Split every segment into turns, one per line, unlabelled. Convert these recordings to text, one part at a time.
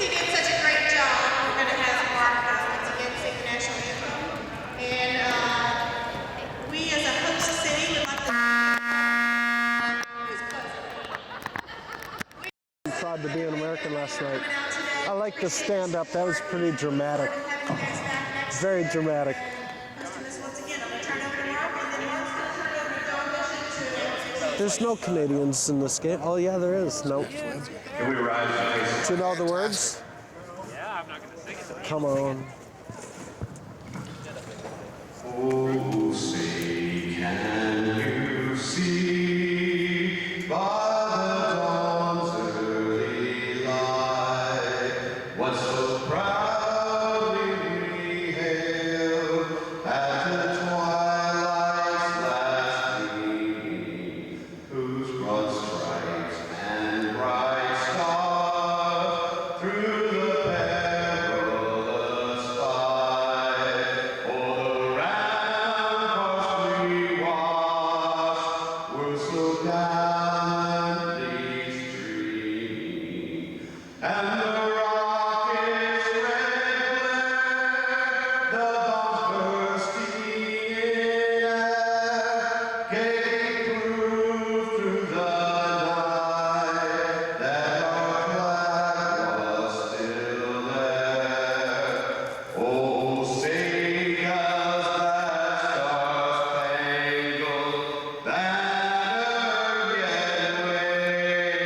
he did such a great job, we're going to have some mark once again sing the national anthem. And we as a host city would like to...
Proud to be an American last night. I like the stand-up. That was pretty dramatic. Very dramatic. There's no Canadians in this game. Oh, yeah, there is. No. Do you know the words?
Yeah, I'm not going to sing it.
Come on.
Oh, say, can you see by the dawn's early light what so proudly we hailed at the twilight's last gleaming, whose broad stripes and bright stars through the perilous fight o'er the ramparts we watched were so gallantly streaming, and the rocket's red glare, the bombs bursting in air, gave proof through the night that our flag was still there. Oh, say does that star-spangled banner yet wave o'er the land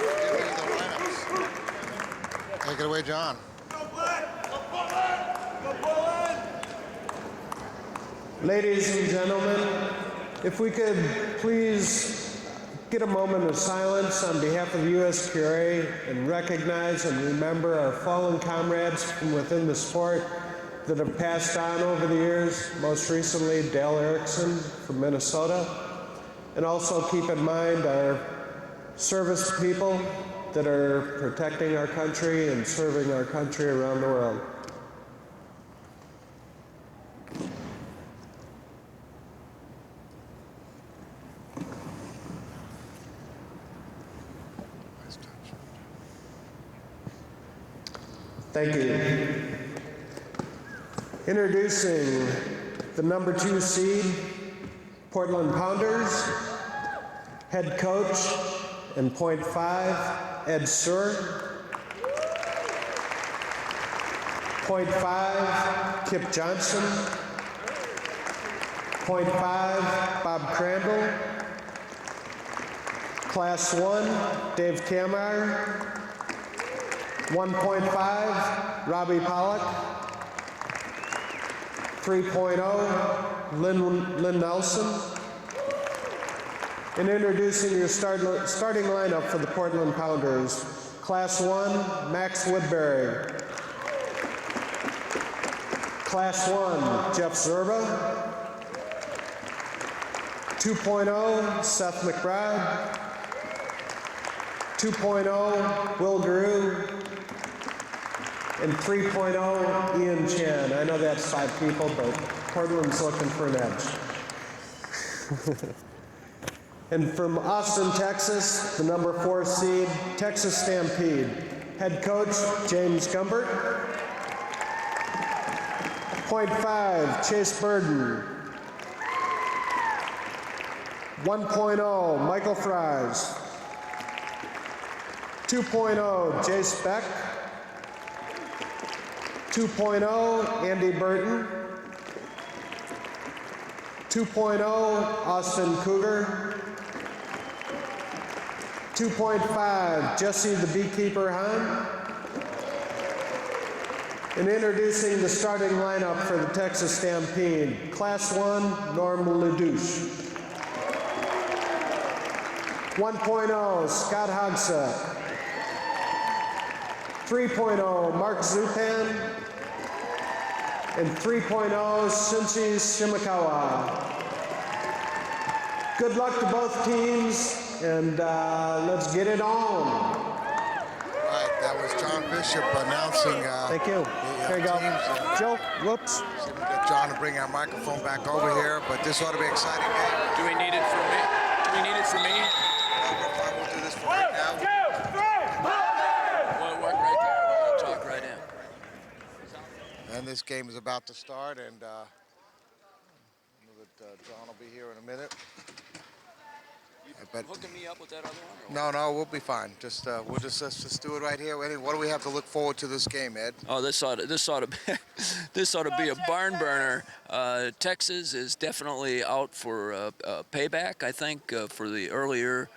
of the free and the home of the brave?
Take it away, John.
Ladies and gentlemen, if we could please get a moment of silence on behalf of USPRA and recognize and remember our fallen comrades from within the sport that have passed on over the years, most recently Dale Erickson from Minnesota, and also keep in mind our service people that are protecting our country and serving our country around the world. Thank you. Introducing the number 2 seed, Portland Pounders, head coach and point 5, Ed Suhr. Point 5, Kip Johnson. Point 5, Bob Crandall. Class 1, Dave Kammeyer. 1.5, Robbie Pollock. 3.0, Lynn Nelson. And introducing your starting lineup for the Portland Pounders. Class 1, Max Woodbury. Class 1, Jeff Zerba. 2.0, Seth McBride. 2.0, Will Grew. And 3.0, Ian Chan. I know that's 5 people, but Portland's looking for an edge. And from Austin, Texas, the number 4 seed, Texas Stampede. Head coach, James Gumbert. Point 5, Chase Burden. 1.0, Michael Fries. 2.0, Jace Beck. 2.0, Andy Burton. 2.0, Austin Cougar. 2.5, Jesse the Beekeeper Hahn. And introducing the starting lineup for the Texas Stampede, Class 1, Norm LeDouche. 1.0, Scott Hogsett. 3.0, Mark Zupan. And 3.0, Cincy Shimakawa. Good luck to both teams. and let's get it on.
Right, that was John Bishop announcing
Thank you.
the
Here you go.
teams.
Joe, whoops.
See if we can get John to bring our microphone back over here, but this ought to be an exciting game.
Do we need it for me? Do we need it for me?
We'll do this for right now.
Will it work right there? I'll talk right in.
And this game is about to start, and John will be here in a minute. But
Hooking me up with that other one? Or
no, we'll be fine. Just let's just do it right here. What do we have to look forward to this game, Ed?
Oh, this ought to be this ought to be a barn burner. Texas is definitely out for payback. I think for the earlier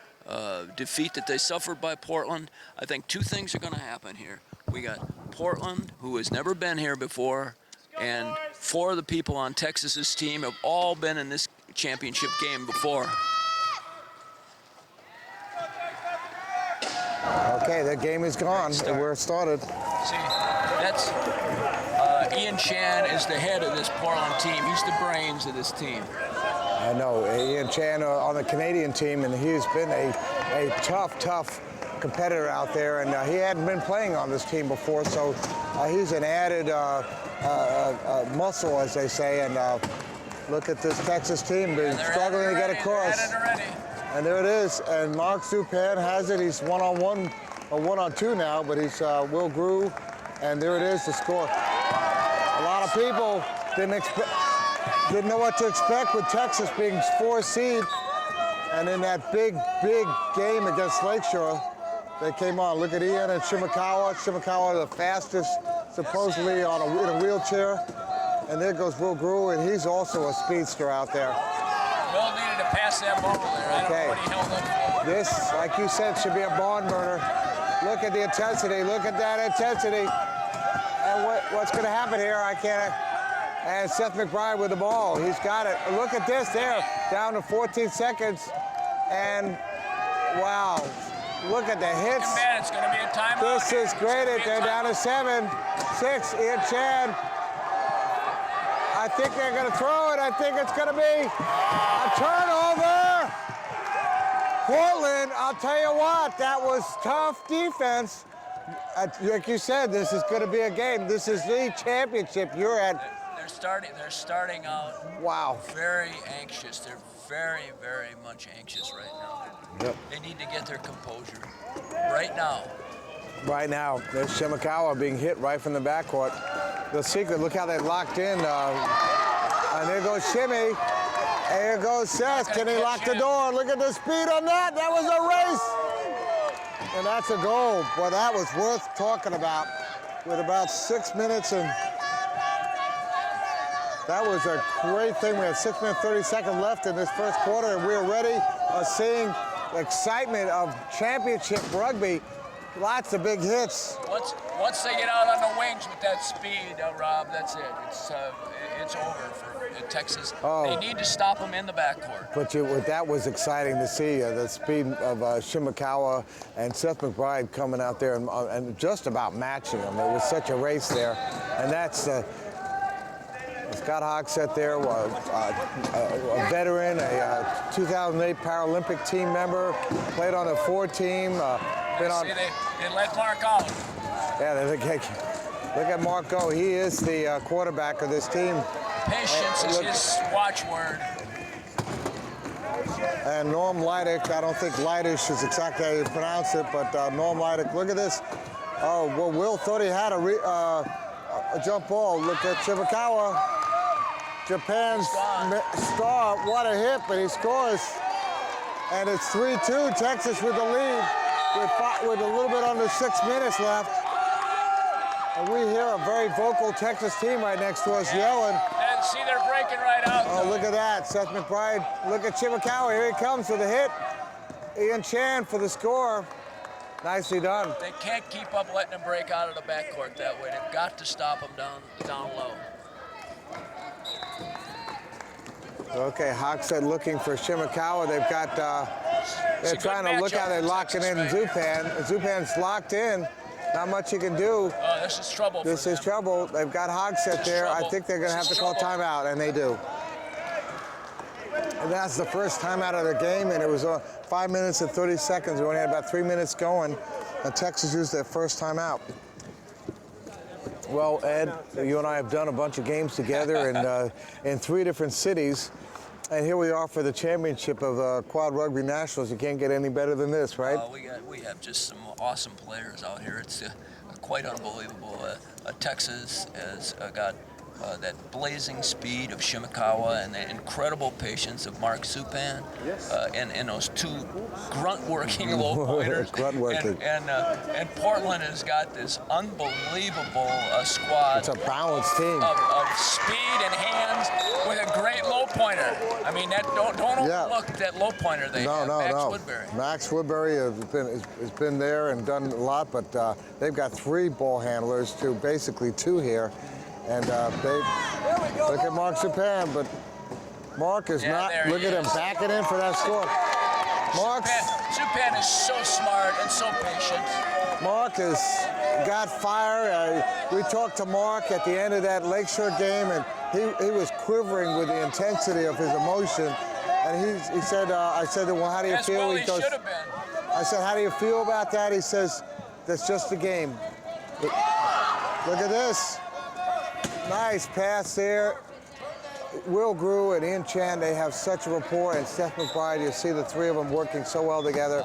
defeat that they suffered by Portland. I think two things are going to happen here. We got Portland, who has never been here before, and four of the people on Texas's team have all been in this championship game before.
Okay, the game is gone. We're started.
See, that's Ian Chan is the head of this Portland team. He's the brains of this team.
I know Ian Chan on the Canadian team, and he's been a tough competitor out there, and he hadn't been playing on this team before, so he's an added muscle, as they say. And look at this Texas team, they're struggling to get across. And there it is, and Mark Zupan has it. He's one-on-one, or one-on-two now, but he's Will Grew, and there it is, the score. A lot of people didn't know what to expect with Texas being 4th seed, and in that big game against Lakeshore, they came on. Look at Ian and Shimakawa. Shimakawa, the fastest, supposedly in a wheelchair, and there goes Will Grew, and he's also a speedster out there.
Will needed to pass that ball there. I don't know what he held up for.
This, like you said, should be a barn burner. Look at the intensity. Look at that intensity. And what's going to happen here? I can't. And Seth McBride with the ball. He's got it. Look at this there. Down to 14 seconds. And wow. Look at the hits.
It's going to be a timeout.
This is great. They're down to 7, 6. Ian Chan. I think they're going to throw it. I think it's going to be a turnover. Portland, I'll tell you what, that was tough defense. Like you said, this is going to be a game. This is the championship you're at.
They're starting out
Wow.
very anxious. They're very much anxious right now.
Yep.
They need to get their composure right now.
Right now, there's Shimakawa being hit right from the backcourt. The secret, look how they locked in. And there goes Shimmy. And here goes Seth. Can he lock the door? Look at the speed on that. That was a race. And that's a goal. Boy, that was worth talking about with about 6 minutes. And that was a great thing. We had 6 minutes, 30 seconds left in this first quarter, and we're ready seeing the excitement of championship rugby. Lots of big hits.
Once they get out on the wings with that speed, Rob, that's it. It's over for Texas.
Oh.
They need to stop them in the backcourt.
But that was exciting to see, the speed of Shimakawa and Seth McBride coming out there and just about matching them. It was such a race there. And that's Scott Hogsett there, a veteran, a 2008 Paralympic team member, played on the 4 team.
They let Mark out.
Yeah, look at Mark go. He is the quarterback of this team.
Patience is his watchword.
And Norm Leidick, I don't think Leidish is exactly how you pronounce it, but Norm Leidick, look at this. Oh, well, Will thought he had a jump ball. Look at Shimakawa, Japan's star. What a hit, but he scores. And it's 3-2, Texas with the lead. With a little bit under 6 minutes left. And we hear a very vocal Texas team right next to us yelling.
And see, they're breaking right out.
Oh, look at that. Seth McBride. Look at Shimakawa. Here he comes with the hit. Ian Chan for the score. Nicely done.
They can't keep up letting them break out of the backcourt that way. They've got to stop them down low.
Okay, Hogsett looking for Shimakawa. They've got, they're trying to look how they're locking in Zupan. Zupan's locked in. Not much he can do.
Oh, this is trouble for
This is
them.
trouble. They've got Hogsett there.
trouble.
I think they're going to have
This
to
is
call
trouble.
timeout, and they do. And that's the first time out of the game, and it was 5 minutes and 30 seconds. We only had about 3 minutes going, and Texas used their first time out. Well, Ed, you and I have done a bunch of games together in 3 different cities, and here we are for the championship of Quad Rugby Nationals. You can't get any better than this, right?
We have just some awesome players out here. It's quite unbelievable. Texas has got that blazing speed of Shimakawa and the incredible patience of Mark Supan, and those 2 grunt-working low pointers.
Grunt-working.
And Portland has got this unbelievable squad.
It's a balanced team
of speed and hands with a great low pointer. I mean, don't overlook that low pointer they have. Max Woodbury.
Max Woodbury has been there and done a lot, but they've got 3 ball handlers to basically 2 here. And they look at Mark Supan, but Mark is not. Look at him backing in for that score.
Supan is so smart and so patient.
Mark has got fire. We talked to Mark at the end of that Lakeshore game, and he was quivering with the intensity of his emotion. And he said, I said, well, how do you feel?
Well, he should have been.
I said, how do you feel about that? He says, that's just a game. Look at this. Nice pass there. Will Grew and Ian Chan, they have such a rapport, and Seth McBride, you see the 3 of them working so well together.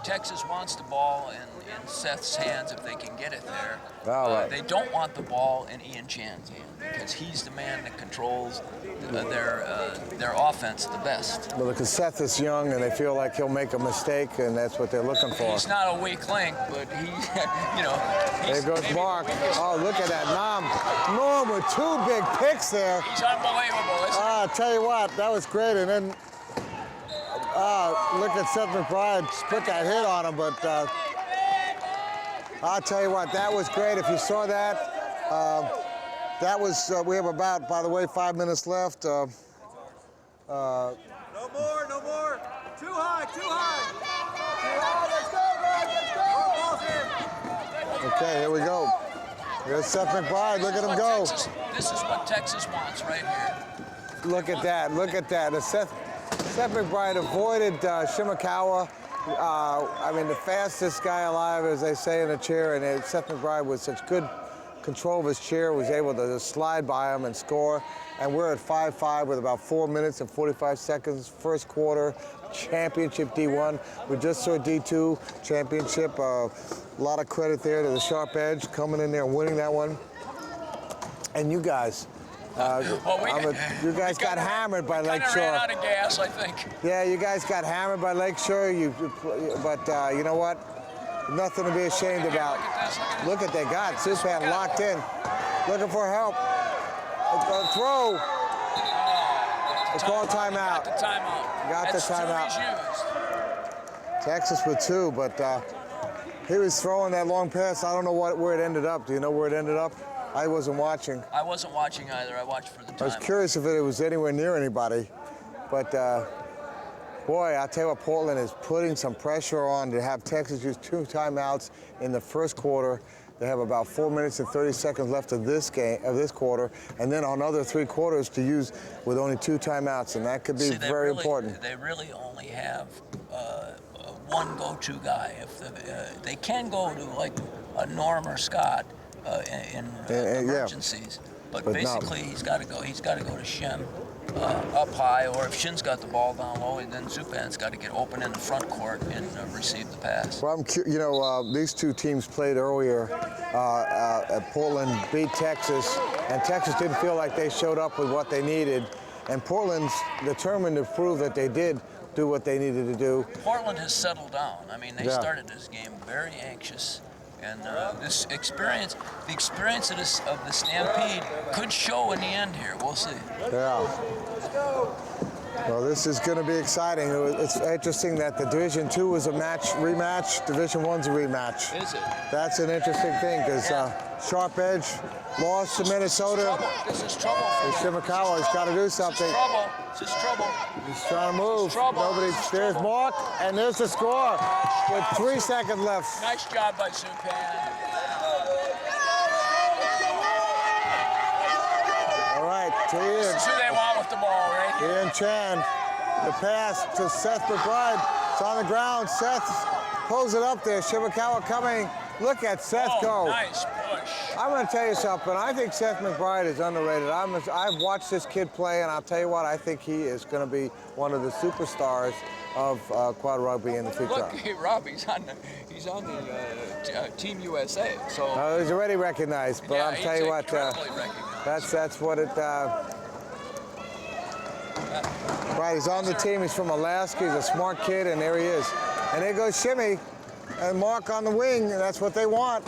Texas wants the ball in Seth's hands if they can get it there.
Right.
They don't want the ball in Ian Chan's hand because he's the man that controls their offense the best.
Well, because Seth is young and they feel like he'll make a mistake, and that's what they're looking for.
He's not a weak link, but he,
there goes Mark. Oh, look at that. Norm with 2 big picks there.
He's unbelievable, isn't he?
I'll tell you what, that was great. And then look at Seth McBride put that hit on him, but I'll tell you what, that was great. If you saw that, that was, we have about, by the way, 5 minutes left.
No more. Too high. Too high, let's go.
Okay, here we go. Here's Seth McBride, look at him go.
This is what Texas wants right here.
Look at that. Seth McBride avoided Shimakawa. I mean, the fastest guy alive, as they say in the chair, and Seth McBride with such good control of his chair was able to just slide by him and score. And we're at 5-5 with about 4 minutes and 45 seconds. First quarter, championship D1. We just saw D2 championship. A lot of credit there to the Sharp Edge coming in there and winning that one. And you guys. You guys got hammered by Lakeshore.
Ran out of gas, I think.
Yeah, you guys got hammered by Lakeshore. But you know what? Nothing to be ashamed about. Look at that. God, Supan locked in, looking for help. Throw. It's called timeout. Got the timeout. Texas with 2, but he was throwing that long pass. I don't know where it ended up. Do you know where it ended up? I wasn't watching.
I wasn't watching either. I watched for the time.
I was curious if it was anywhere near anybody. But, boy, I'll tell you what, Portland is putting some pressure on to have Texas use 2 timeouts in the first quarter. They have about 4 minutes and 30 seconds left of this quarter, and then another 3 quarters to use with only 2 timeouts, and that could be very important.
They really only have one go-to guy. If they can go to like a Norm or Scott in emergencies, but basically he's got to go. He's got to go to Shem up high, or if Shin's got the ball down low, and then Supan's got to get open in the front court and receive the pass.
Well, these 2 teams played earlier. Portland beat Texas, and Texas didn't feel like they showed up with what they needed. And Portland's determined to prove that they did do what they needed to do.
Portland has settled down. I mean, they started this game very anxious. And this experience, the experience of the Stampede could show in the end here. We'll see.
Yeah. Well, this is going to be exciting. It's interesting that the Division II is a rematch. Division I's a rematch.
Is it?
That's an interesting thing because Sharp Edge lost to Minnesota.
This is trouble for
Shimakawa's got to do something.
This is trouble.
He's trying to move. There's Mark, and there's the score with 3 seconds left.
Nice job by Supan.
All right, to Ian.
This is who they want with the ball, right here.
Ian Chan. The pass to Seth McBride. It's on the ground. Seth pulls it up there. Shimakawa coming. Look at Seth go.
Nice push.
I'm going to tell you something. I think Seth McBride is underrated. I've watched this kid play, and I'll tell you what, I think he is going to be one of the superstars of quad rugby in the future.
Look, hey, Rob, he's on the Team USA. So
He's already recognized, but
yeah,
I'll tell you what,
incredibly recognized.
that's what it. Right, he's on the team. He's from Alaska. He's a smart kid, and there he is. And there goes Shimmy and Mark on the wing, and that's what they want.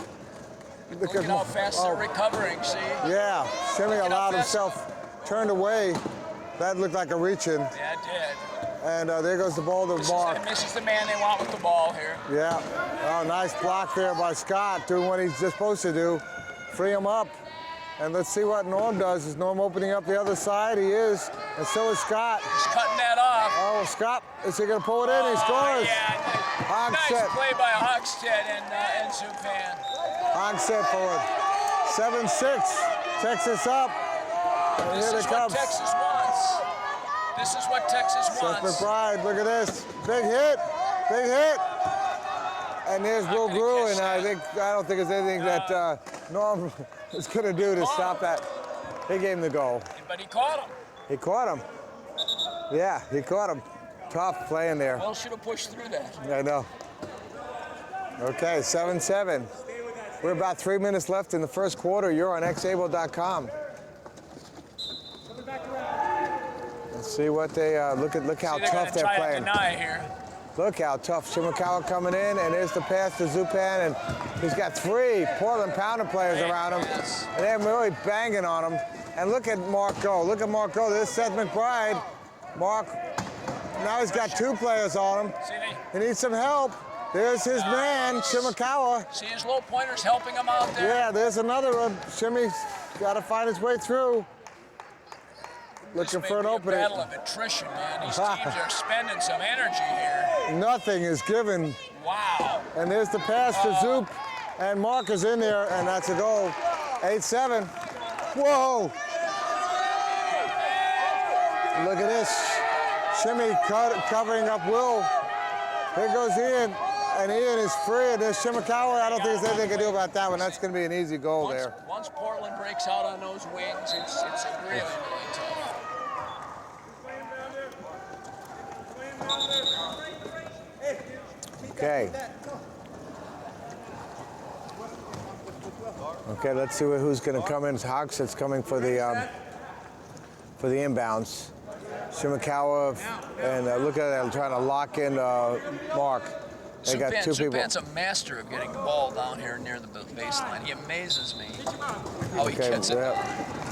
Look at how fast they're recovering, see?
Yeah, Shimmy allowed himself, turned away. That looked like a reach-in.
Yeah, it did.
And there goes the ball to Mark.
This is the man they want with the ball here.
Yeah. Oh, nice block there by Scott, doing what he's supposed to do. Free him up. And let's see what Norm does. Is Norm opening up the other side? He is. And so is Scott.
He's cutting that off.
Oh, Scott, is he going to pull it in? He scores.
Yeah, nice play by Hogsted and Zupan.
Hogsted forward. 7-6. Texas up. And
This
here
is
it
what
comes.
Texas wants. This is what Texas
Seth
wants.
McBride, look at this. Big hit. Big hit. And there's Will Grew, and I don't think there's anything that Norm is going to do to stop that. He gave him the goal.
But he caught him.
He caught him. Yeah, he caught him. Tough playing there.
Well, should have pushed through that.
I know. Okay, 7-7. We're about 3 minutes left in the first quarter. You're on xable.com. Let's see what they look how tough they're playing.
Deny here.
Look how tough. Shimakawa coming in, and there's the pass to Zupan, and he's got 3 Portland Pounder players around him, and they're really banging on him. And look at Mark go. Look at Mark go. There's Seth McBride. Mark, now he's got 2 players on him. He needs some help. There's his man, Shimakawa.
See his low pointers helping him out there?
Yeah, there's another one. Shimmy's got to find his way through. Looking for an opening.
Battle of attrition, man. These teams are spending some energy here.
Nothing is given.
Wow.
And there's the pass to Zoop, and Mark is in there, and that's a goal. 8-7. Whoa! Look at this. Shimmy covering up Will. Here goes Ian, and Ian is free. And there's Shimakawa. I don't think there's anything they can do about that one. That's going to be an easy goal there.
Once Portland breaks out on those wings, it's really, really tough.
Okay. Okay, let's see who's going to come in. Hogshead's coming for the inbounds. Shimakawa and look at that, trying to lock in Mark. They got 2 people.
Zupan's a master of getting the ball down here near the baseline. He amazes me how he gets it.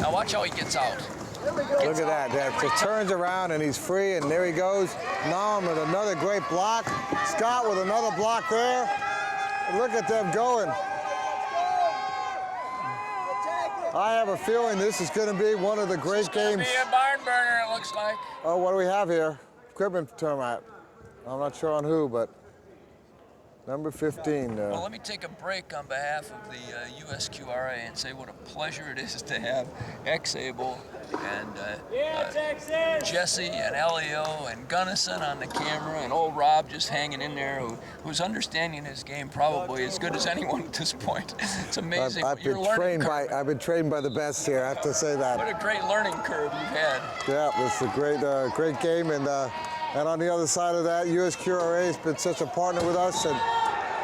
Now watch how he gets out.
Look at that. It turns around and he's free, and there he goes. Nam with another great block. Scott with another block there. Look at them going. I have a feeling this is going to be one of the great games.
It's going to be a barn burner, it looks like.
Oh, what do we have here? Equipment tournament. I'm not sure on who, but number 15.
Well, let me take a break on behalf of the USQRA and say what a pleasure it is to have Xable and Jesse and Elio and Gunnison on the camera, and old Rob just hanging in there, who's understanding his game probably as good as anyone at this point. It's amazing.
I've been trained by the best here. I have to say that.
What a great learning curve you've had.
Yeah, it's a great game, and on the other side of that, USQRA has been such a partner with us, and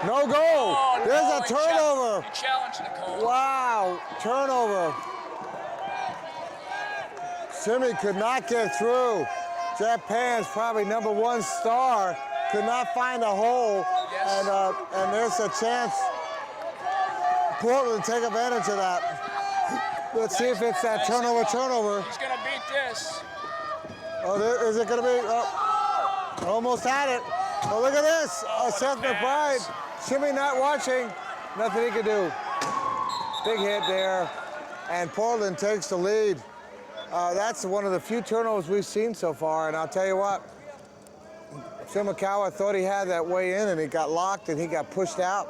no goal.
Oh,
There's
no,
a turnover.
He challenged the call.
Wow, turnover. Shimmy could not get through. Japan's probably #1 star could not find a hole,
Yes.
and there's a chance Portland take advantage of that. Let's see if it's that turnover.
He's going to beat this.
Oh, is it going to be? Oh, almost had it. Oh, look at this. Seth McBride. Shimmy not watching. Nothing he can do. Big hit there. And Portland takes the lead. That's one of the few turnovers we've seen so far. And I'll tell you what, Shimakawa thought he had that way in, and he got locked, and he got pushed out.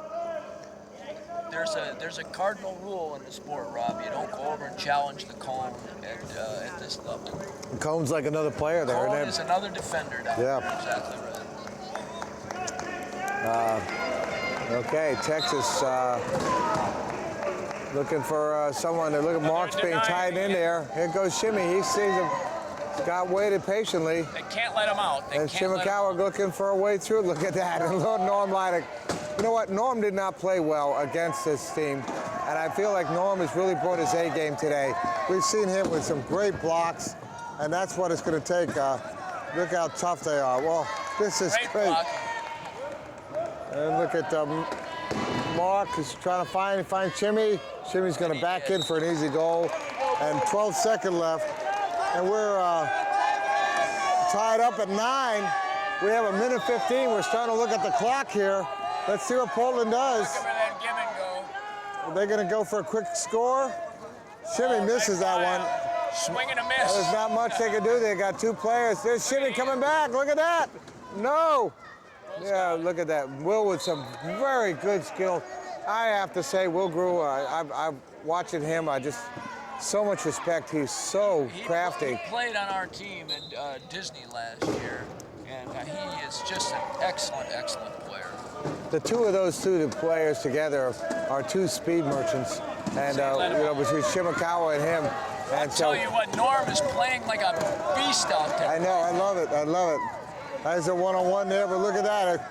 there's a cardinal rule in the sport, Rob. You don't go over and challenge the cone at this level.
Combs like another player there.
Cone
isn't
is
it?
another defender down
Yeah.
there. Exactly right.
Okay, Texas looking for someone. Look at Marks being tied in there. Here goes Shimmy. He sees him. Scott waited patiently.
They can't let him out.
And Shimakawa looking for a way through. Look at that. And Norm Leidick. You know what? Norm did not play well against this team. And I feel like Norm has really brought his A game today. We've seen him with some great blocks. And that's what it's going to take. Look how tough they are. Well, this is great. And look at Mark is trying to find Shimmy. Shimmy's going to back in for an easy goal. And 12 seconds left. And we're tied up at 9. We have 1:15. We're starting to look at the clock here. Let's see what Portland does. Are they going to go for a quick score? Shimmy misses that one.
Swing and a miss.
There's not much they can do. They got 2 players. There's Shimmy coming back. Look at that. No. Yeah, look at that. Will with some very good skill. I have to say, Will Grew, I'm watching him. So much respect. He's so crafty.
He played on our team at Disney last year, and he is just an excellent, excellent player.
The two of those two players together are 2 speed merchants, and between Shimakawa and him. And
I'll tell you what, Norm is playing like a beast out there.
I know, I love it. There's a one-on-one there, but look at that.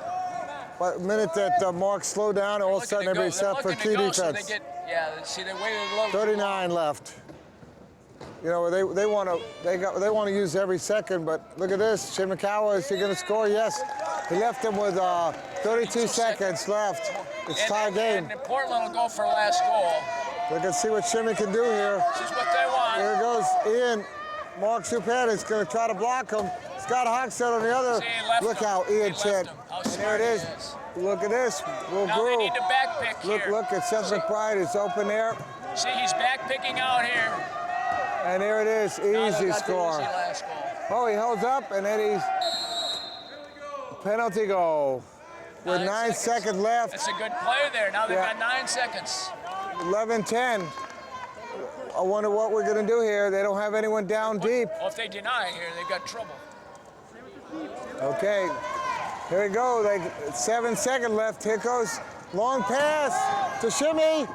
What minute that Mark slowed down, all of a sudden everybody's set for key defense.
So they waited a little.
39 left. You know, they want to use every second, but look at this. Shimakawa, is he going to score? Yes. He left him with 32 seconds left. It's tie game.
And Portland will go for last goal.
Look and see what Shimmy can do here.
This is what they want.
Here goes Ian. Mark Zupan is going to try to block him. Scott Hogsett on the other. Look how Ian chin. And there it is. Look at this. Will
Now
Grew.
they need to back pick here.
Look at Seth McBride. It's open there.
See, he's back picking out here.
And there it is. Easy score. Oh, he holds up, and then he's penalty goal. With 9 seconds left.
That's a good play there. Now they've got 9 seconds.
11-10. I wonder what we're going to do here. They don't have anyone down deep.
Well, if they deny here, they've got trouble.
Okay, here we go. 7 seconds left. Here goes long pass to Shimmy.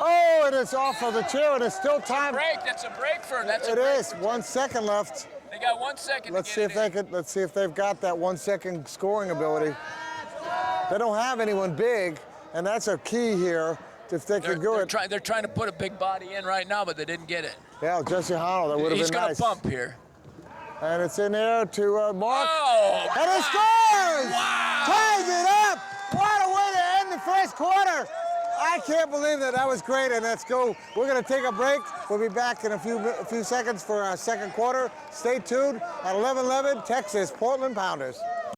Oh, and it's off of the chair, and it's still time.
That's a break for.
It is. 1 second left.
They got 1 second.
Let's see if they've got that 1 second scoring ability. They don't have anyone big, and that's a key here. If they could do it.
They're trying to put a big body in right now, but they didn't get it.
Yeah, Jesse Honnell, that would have been nice.
He's going to bump here.
And it's in there to Mark.
Oh!
And he scores!
Wow!
Ties it up! What a way to end the first quarter! I can't believe that. That was great, and let's go. We're going to take a break. We'll be back in a few seconds for our second quarter. Stay tuned at 11:11, Texas, Portland Pounders.